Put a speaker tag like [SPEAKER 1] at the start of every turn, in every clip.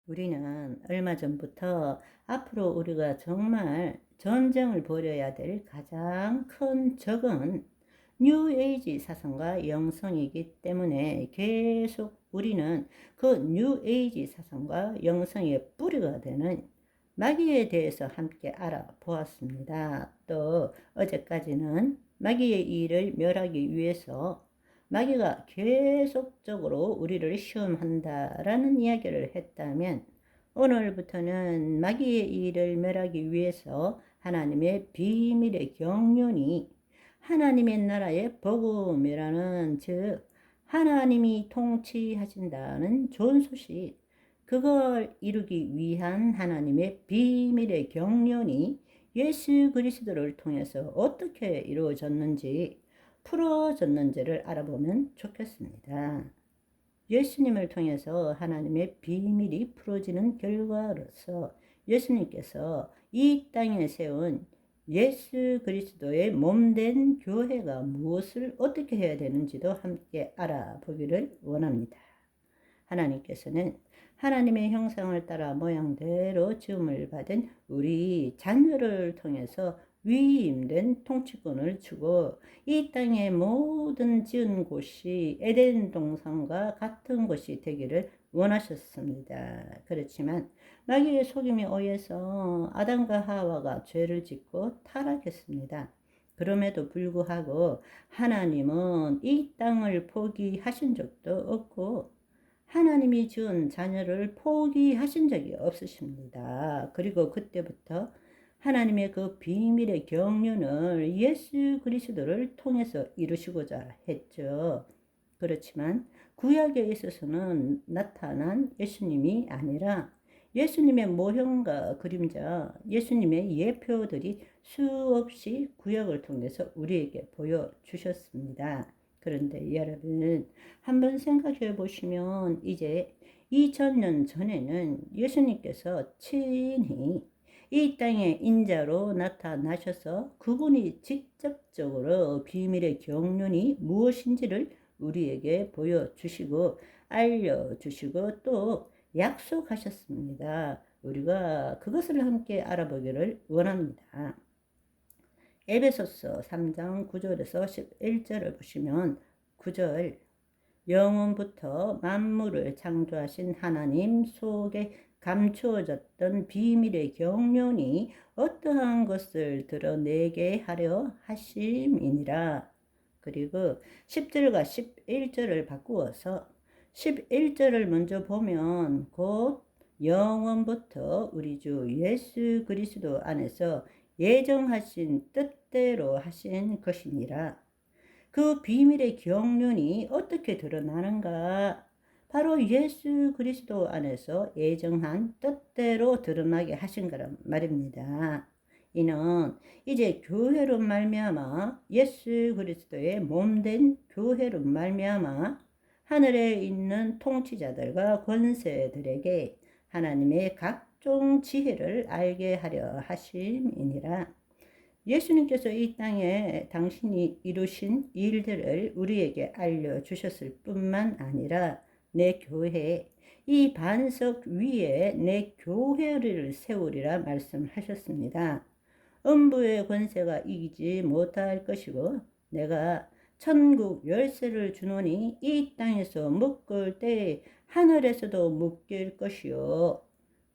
[SPEAKER 1] 우리는 얼마 전부터 앞으로 우리가 정말 전쟁을 벌여야 될 가장 큰 적은 뉴에이지 사상과 영성이기 때문에 계속 우리는 그 뉴에이지 사상과 영성의 뿌리가 되는 마귀에 대해서 함께 알아보았습니다. 또 어제까지는 마귀의 일을 멸하기 위해서 마귀가 계속적으로 우리를 시험한다라는 이야기를 했다면, 오늘부터는 마귀의 일을 멸하기 위해서 하나님의 비밀의 경륜이 하나님의 나라의 복음이라는, 즉 하나님이 통치하신다는 좋은 소식, 그걸 이루기 위한 하나님의 비밀의 경륜이 예수 그리스도를 통해서 어떻게 이루어졌는지, 풀어졌는지를 알아보면 좋겠습니다. 예수님을 통해서 하나님의 비밀이 풀어지는 결과로서 예수님께서 이 땅에 세운 예수 그리스도의 몸된 교회가 무엇을 어떻게 해야 되는지도 함께 알아보기를 원합니다. 하나님께서는 하나님의 형상을 따라 모양대로 지음을 받은 우리 자녀를 통해서 위임된 통치권을 주고 이 땅의 모든 지은 곳이 에덴 동산과 같은 곳이 되기를 원하셨습니다. 그렇지만 마귀의 속임에 의해서 아담과 하와가 죄를 짓고 타락했습니다. 그럼에도 불구하고 하나님은 이 땅을 포기하신 적도 없고 하나님이 지은 자녀를 포기하신 적이 없으십니다. 그리고 그때부터 하나님의 그 비밀의 경륜을 예수 그리스도를 통해서 이루시고자 했죠. 그렇지만 구약에 있어서는 나타난 예수님이 아니라 예수님의 모형과 그림자, 예수님의 예표들이 수없이 구약을 통해서 우리에게 보여주셨습니다. 그런데 여러분, 한번 생각해 보시면 이제 2000년 전에는 예수님께서 친히 이 땅에 인자로 나타나셔서 그분이 직접적으로 비밀의 경륜이 무엇인지를 우리에게 보여주시고 알려주시고 또 약속하셨습니다. 우리가 그것을 함께 알아보기를 원합니다. 에베소서 3장 9절에서 11절을 보시면 9절, 영원부터 만물을 창조하신 하나님 속에 감추어졌던 비밀의 경륜이 어떠한 것을 드러내게 하려 하심이니라. 그리고 10절과 11절을 바꾸어서 11절을 먼저 보면 곧 영원부터 우리 주 예수 그리스도 안에서 예정하신 뜻대로 하신 것이니라. 그 비밀의 경륜이 어떻게 드러나는가? 바로 예수 그리스도 안에서 예정한 뜻대로 드러나게 하신 거란 말입니다. 이는 이제 교회로 말미암아 예수 그리스도의 몸된 교회로 말미암아 하늘에 있는 통치자들과 권세들에게 하나님의 각종 지혜를 알게 하려 하심이니라. 예수님께서 이 땅에 당신이 이루신 일들을 우리에게 알려주셨을 뿐만 아니라 내 교회, 이 반석 위에 내 교회를 세우리라 말씀하셨습니다. 음부의 권세가 이기지 못할 것이고 내가 천국 열쇠를 주노니 이 땅에서 묶을 때 하늘에서도 묶일 것이요.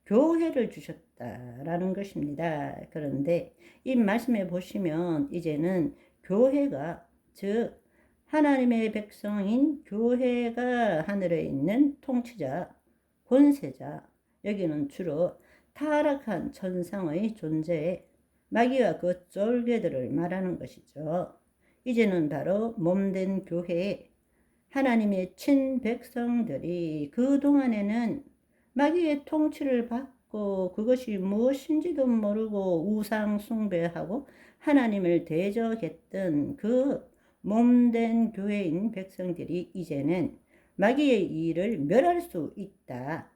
[SPEAKER 1] 교회를 주셨다라는 것입니다. 그런데 이 말씀에 보시면 이제는 교회가, 즉 하나님의 백성인 교회가 하늘에 있는 통치자, 권세자, 여기는 주로 타락한 천상의 존재, 마귀와 그 쫄개들을 말하는 것이죠. 이제는 바로 몸된 교회, 하나님의 친백성들이 그동안에는 마귀의 통치를 받고 그것이 무엇인지도 모르고 우상 숭배하고 하나님을 대적했던 그 몸된 교회인 백성들이 이제는 마귀의 일을 멸할 수 있다.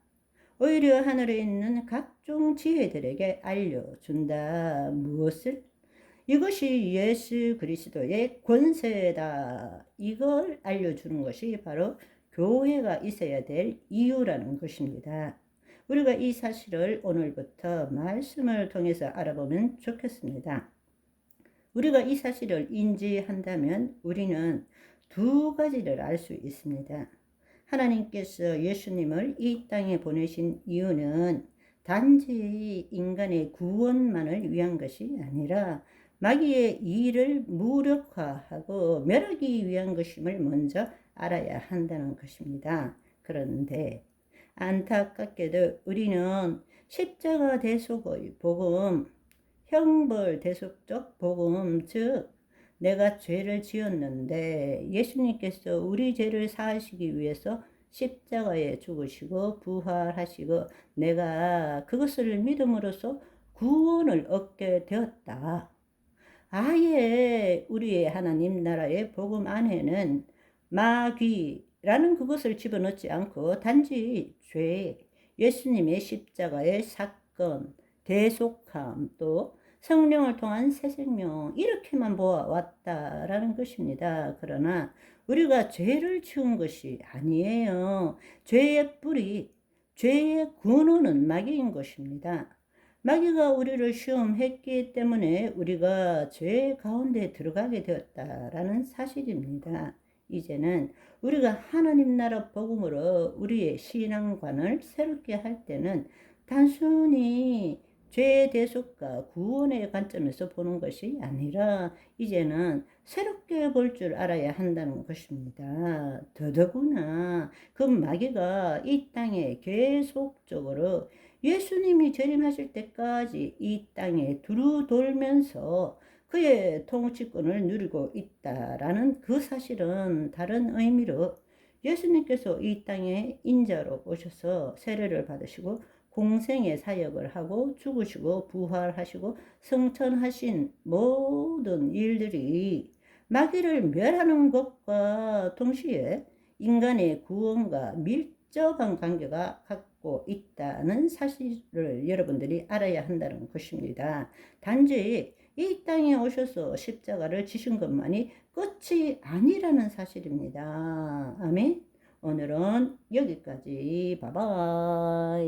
[SPEAKER 1] 오히려 하늘에 있는 각종 지혜들에게 알려준다. 무엇을? 이것이 예수 그리스도의 권세다. 이걸 알려주는 것이 바로 교회가 있어야 될 이유라는 것입니다. 우리가 이 사실을 오늘부터 말씀을 통해서 알아보면 좋겠습니다. 우리가 이 사실을 인지한다면 우리는 두 가지를 알 수 있습니다. 하나님께서 예수님을 이 땅에 보내신 이유는 단지 인간의 구원만을 위한 것이 아니라 마귀의 일을 무력화하고 멸하기 위한 것임을 먼저 알아야 한다는 것입니다. 그런데 안타깝게도 우리는 십자가 대속의 복음, 형벌 대속적 복음, 즉 내가 죄를 지었는데 예수님께서 우리 죄를 사하시기 위해서 십자가에 죽으시고 부활하시고 내가 그것을 믿음으로써 구원을 얻게 되었다. 아예 우리의 하나님 나라의 복음 안에는 마귀라는 그것을 집어넣지 않고 단지 죄, 예수님의 십자가의 사건, 대속함, 또 성령을 통한 새 생명, 이렇게만 보아왔다라는 것입니다. 그러나 우리가 죄를 지은 것이 아니에요. 죄의 뿌리, 죄의 근원은 마귀인 것입니다. 마귀가 우리를 시험했기 때문에 우리가 죄 가운데 들어가게 되었다라는 사실입니다. 이제는 우리가 하나님 나라 복음으로 우리의 신앙관을 새롭게 할 때는 단순히 죄의 대속과 구원의 관점에서 보는 것이 아니라 이제는 새롭게 볼 줄 알아야 한다는 것입니다. 더더구나 그 마귀가 이 땅에 계속적으로 예수님이 재림하실 때까지 이 땅에 두루 돌면서 그의 통치권을 누리고 있다라는 그 사실은 다른 의미로 예수님께서 이 땅에 인자로 오셔서 세례를 받으시고 공생의 사역을 하고 죽으시고 부활하시고 승천하신 모든 일들이 마귀를 멸하는 것과 동시에 인간의 구원과 밀접한 관계가 갖고 있다는 사실을 여러분들이 알아야 한다는 것입니다. 단지 이 땅에 오셔서 십자가를 지신 것만이 끝이 아니라는 사실입니다. 아멘. 오늘은 여기까지. 바이바이.